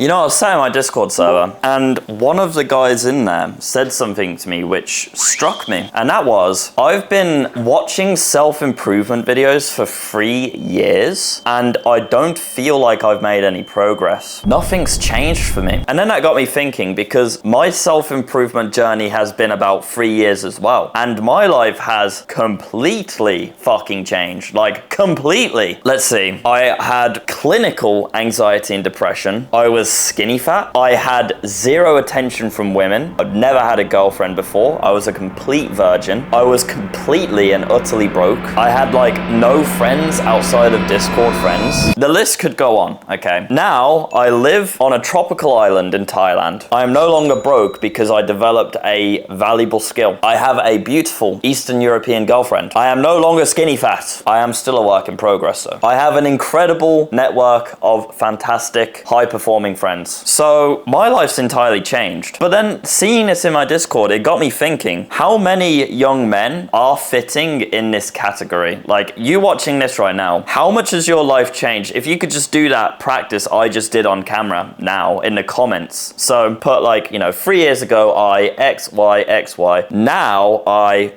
You know, I was sat in my Discord server, and one of the guys in there said something to me which struck me. And that was, I've been watching self-improvement videos for 3 years, and I don't feel like I've made any progress. Nothing's changed for me. And then that got me thinking, because my self-improvement journey has been about 3 years as well. And my life has completely fucking changed. Like, completely. Let's see. I had clinical anxiety and depression. I was skinny fat. I had zero attention from women. I'd never had a girlfriend before. I was a complete virgin. I was completely and utterly broke. I had like no friends outside of Discord friends. The list could go on, okay? Now I live on a tropical island in Thailand. I am no longer broke because I developed a valuable skill. I have a beautiful Eastern European girlfriend. I am no longer skinny fat. I am still a work in progress though. I have an incredible network of fantastic, high-performing friends. So my life's entirely changed. But then seeing this in my Discord, it got me thinking, how many young men are fitting in this category? Like, you watching this right now, how much has your life changed? If you could just do that practice I just did on camera now in the comments. So put like, you know, 3 years ago, I X, Y, X, Y. Now I...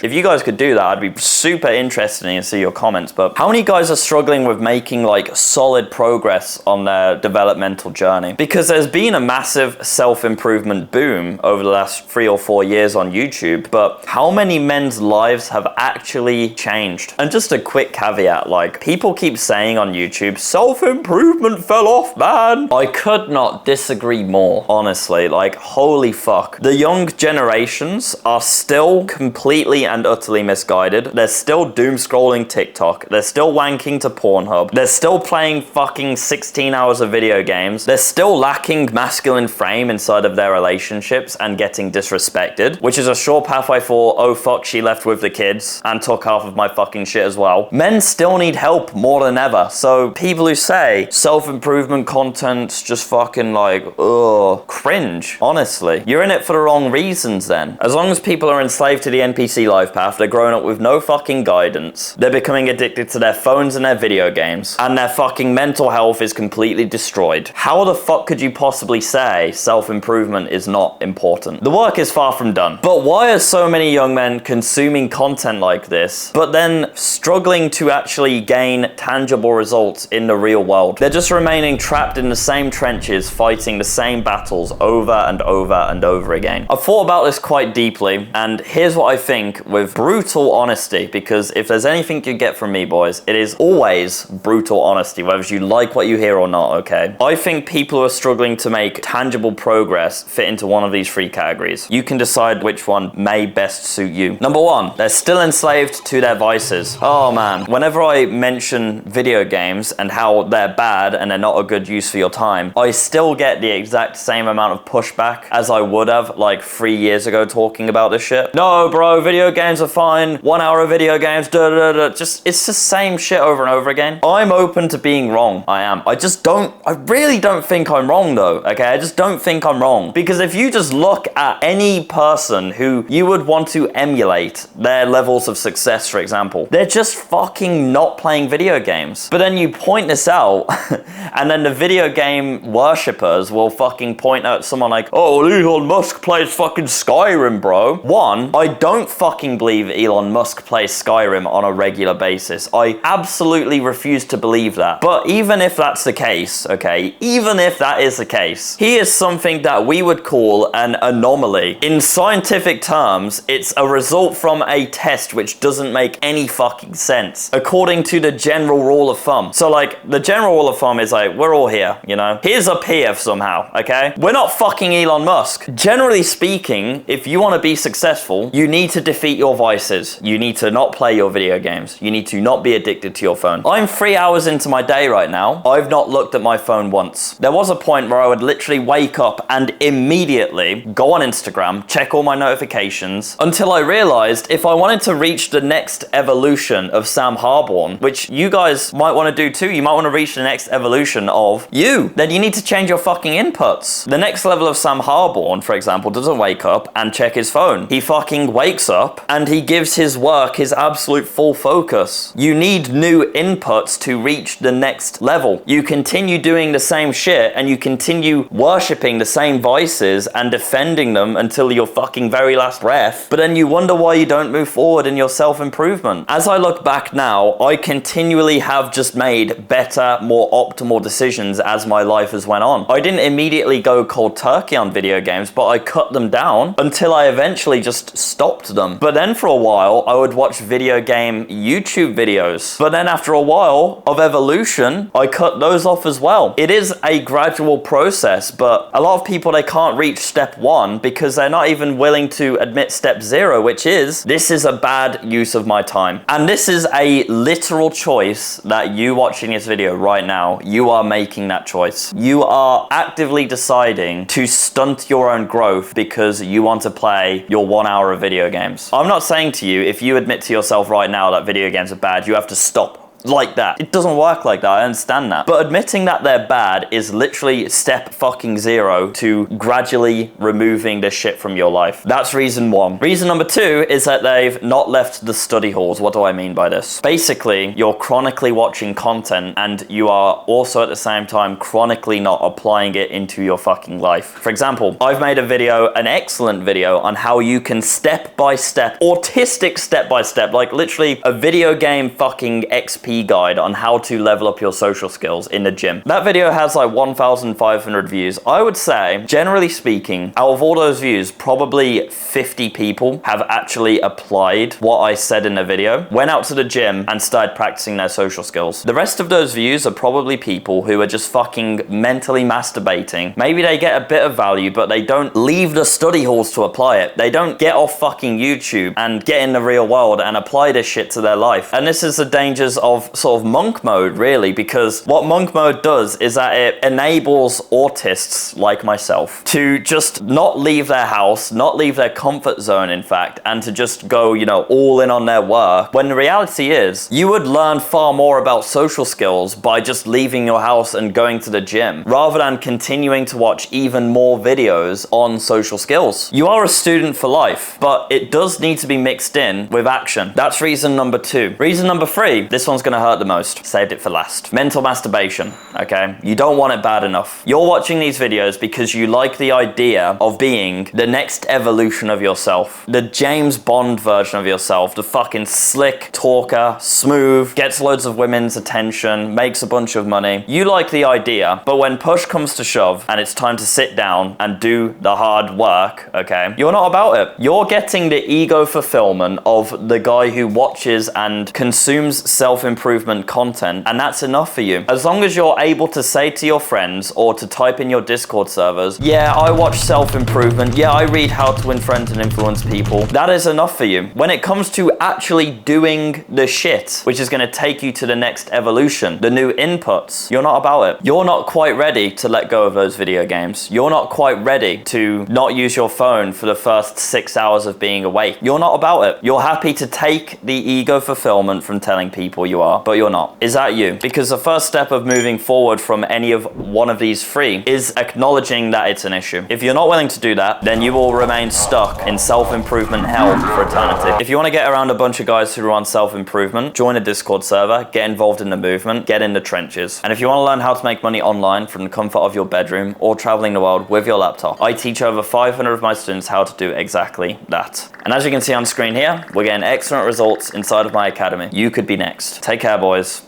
If you guys could do that, I'd be super interested in to see your comments. But how many guys are struggling with making like solid progress on their developmental journey? Because there's been a massive self-improvement boom over the last 3 or 4 years on YouTube, but how many men's lives have actually changed? And just a quick caveat, like, people keep saying on YouTube, self-improvement fell off, man. I could not disagree more, honestly. Like, holy fuck. The young generations are still completely and utterly misguided. They're still doom scrolling TikTok. They're still wanking to Pornhub. They're still playing fucking 16 hours of video games. They're still lacking masculine frame inside of their relationships and getting disrespected, which is a sure pathway for, oh fuck, she left with the kids and took half of my fucking shit as well. Men still need help more than ever. So people who say self-improvement content's just fucking like, ugh, cringe. Honestly, you're in it for the wrong reasons then. As long as people are enslaved to the NPC life path, they're growing up with no fucking guidance. They're becoming addicted to their phones and their video games, and their fucking mental health is completely destroyed. How the fuck could you possibly say self-improvement is not important? The work is far from done. But why are so many young men consuming content like this, but then struggling to actually gain tangible results in the real world? They're just remaining trapped in the same trenches, fighting the same battles over and over and over again. I've thought about this quite deeply, and here's what I think with brutal honesty, because if there's anything you get from me, boys, it is always brutal honesty, whether you like what you hear or not, okay? I think people who are struggling to make tangible progress fit into one of these 3 categories. You can decide which one may best suit you. Number 1, they're still enslaved to their vices. Oh man, whenever I mention video games and how they're bad and they're not a good use for your time, I still get the exact same amount of pushback as I would have like 3 years ago talking about this shit. No, bro, video games are fine. 1 hour of video games, Just, it's the same shit over and over again. I'm open to being wrong. I am. I really don't think I'm wrong though, okay? I just don't think I'm wrong. Because if you just look at any person who you would want to emulate their levels of success, for example, they're just fucking not playing video games. But then you point this out, and then the video game worshippers will fucking point out someone like, oh, Elon Musk plays fucking Skyrim, bro. One, I don't fucking believe Elon Musk plays Skyrim on a regular basis. I absolutely refuse to believe that. But even if that's the case, okay, even if that is the case, he is something that we would call an anomaly. In scientific terms, it's a result from a test which doesn't make any fucking sense, according to the general rule of thumb. So like, the general rule of thumb is like, we're all here, you know? Here's a PF somehow, okay? We're not fucking Elon Musk. Generally speaking, if you want to be successful, you need to defeat your vices. You need to not play your video games. You need to not be addicted to your phone. I'm 3 hours into my day right now. I've not looked at my phone once. There was a point where I would literally wake up and immediately go on Instagram, check all my notifications, until I realized if I wanted to reach the next evolution of Sam Harborne, which you guys might want to do too, you might want to reach the next evolution of you, then you need to change your fucking inputs. The next level of Sam Harborne, for example, doesn't wake up and check his phone. He fucking wakes up, and he gives his work his absolute full focus. You need new inputs to reach the next level. You continue doing the same shit and you continue worshipping the same vices and defending them until your fucking very last breath, but then you wonder why you don't move forward in your self-improvement. As I look back now, I continually have just made better, more optimal decisions as my life has went on. I didn't immediately go cold turkey on video games, but I cut them down until I eventually just stopped them. But then for a while, I would watch video game YouTube videos. But then after a while of evolution, I cut those off as well. It is a gradual process, but a lot of people, they can't reach step 1 because they're not even willing to admit step 0, which is, this is a bad use of my time. And this is a literal choice that you watching this video right now, you are making that choice. You are actively deciding to stunt your own growth because you want to play your 1 hour of video games. I'm not saying to you, if you admit to yourself right now that video games are bad, you have to stop like that. It doesn't work like that, I understand that. But admitting that they're bad is literally step fucking 0 to gradually removing this shit from your life. That's reason 1. Reason number 2 is that they've not left the study halls. What do I mean by this? Basically, you're chronically watching content and you are also at the same time chronically not applying it into your fucking life. For example, I've made a video, an excellent video, on how you can step-by-step, autistic step-by-step, like literally a video game fucking XP guide on how to level up your social skills in the gym. That video has like 1,500 views. I would say, generally speaking, out of all those views, probably 50 people have actually applied what I said in the video, went out to the gym and started practicing their social skills. The rest of those views are probably people who are just fucking mentally masturbating. Maybe they get a bit of value, but they don't leave the study halls to apply it. They don't get off fucking YouTube and get in the real world and apply this shit to their life. And this is the dangers of sort of monk mode, really, because what monk mode does is that it enables autists like myself to just not leave their house, not leave their comfort zone, in fact, and to just go, you know, all in on their work, when the reality is you would learn far more about social skills by just leaving your house and going to the gym rather than continuing to watch even more videos on social skills. You are a student for life, but it does need to be mixed in with action. That's reason number 2. Reason number 3, this one's gonna hurt the most. Saved it for last. Mental masturbation, okay? You don't want it bad enough. You're watching these videos because you like the idea of being the next evolution of yourself. The James Bond version of yourself. The fucking slick talker, smooth, gets loads of women's attention, makes a bunch of money. You like the idea, but when push comes to shove and it's time to sit down and do the hard work, okay? You're not about it. You're getting the ego fulfillment of the guy who watches and consumes self-improvement content, and that's enough for you. As long as you're able to say to your friends or to type in your Discord servers, yeah, I watch self-improvement, yeah, I read how to win friends and influence people, that is enough for you. When it comes to actually doing the shit, which is going to take you to the next evolution, the new inputs, you're not about it. You're not quite ready to let go of those video games. You're not quite ready to not use your phone for the first 6 hours of being awake. You're not about it. You're happy to take the ego fulfillment from telling people you are, but you're not. Is that you? Because the first step of moving forward from any of one of these 3 is acknowledging that it's an issue. If you're not willing to do that, then you will remain stuck in self-improvement hell for eternity. If you want to get around a bunch of guys who are on self-improvement, join a Discord server, get involved in the movement, get in the trenches. And if you want to learn how to make money online from the comfort of your bedroom or traveling the world with your laptop, I teach over 500 of my students how to do exactly that. And as you can see on screen here, we're getting excellent results inside of my academy. You could be next. Take care, boys.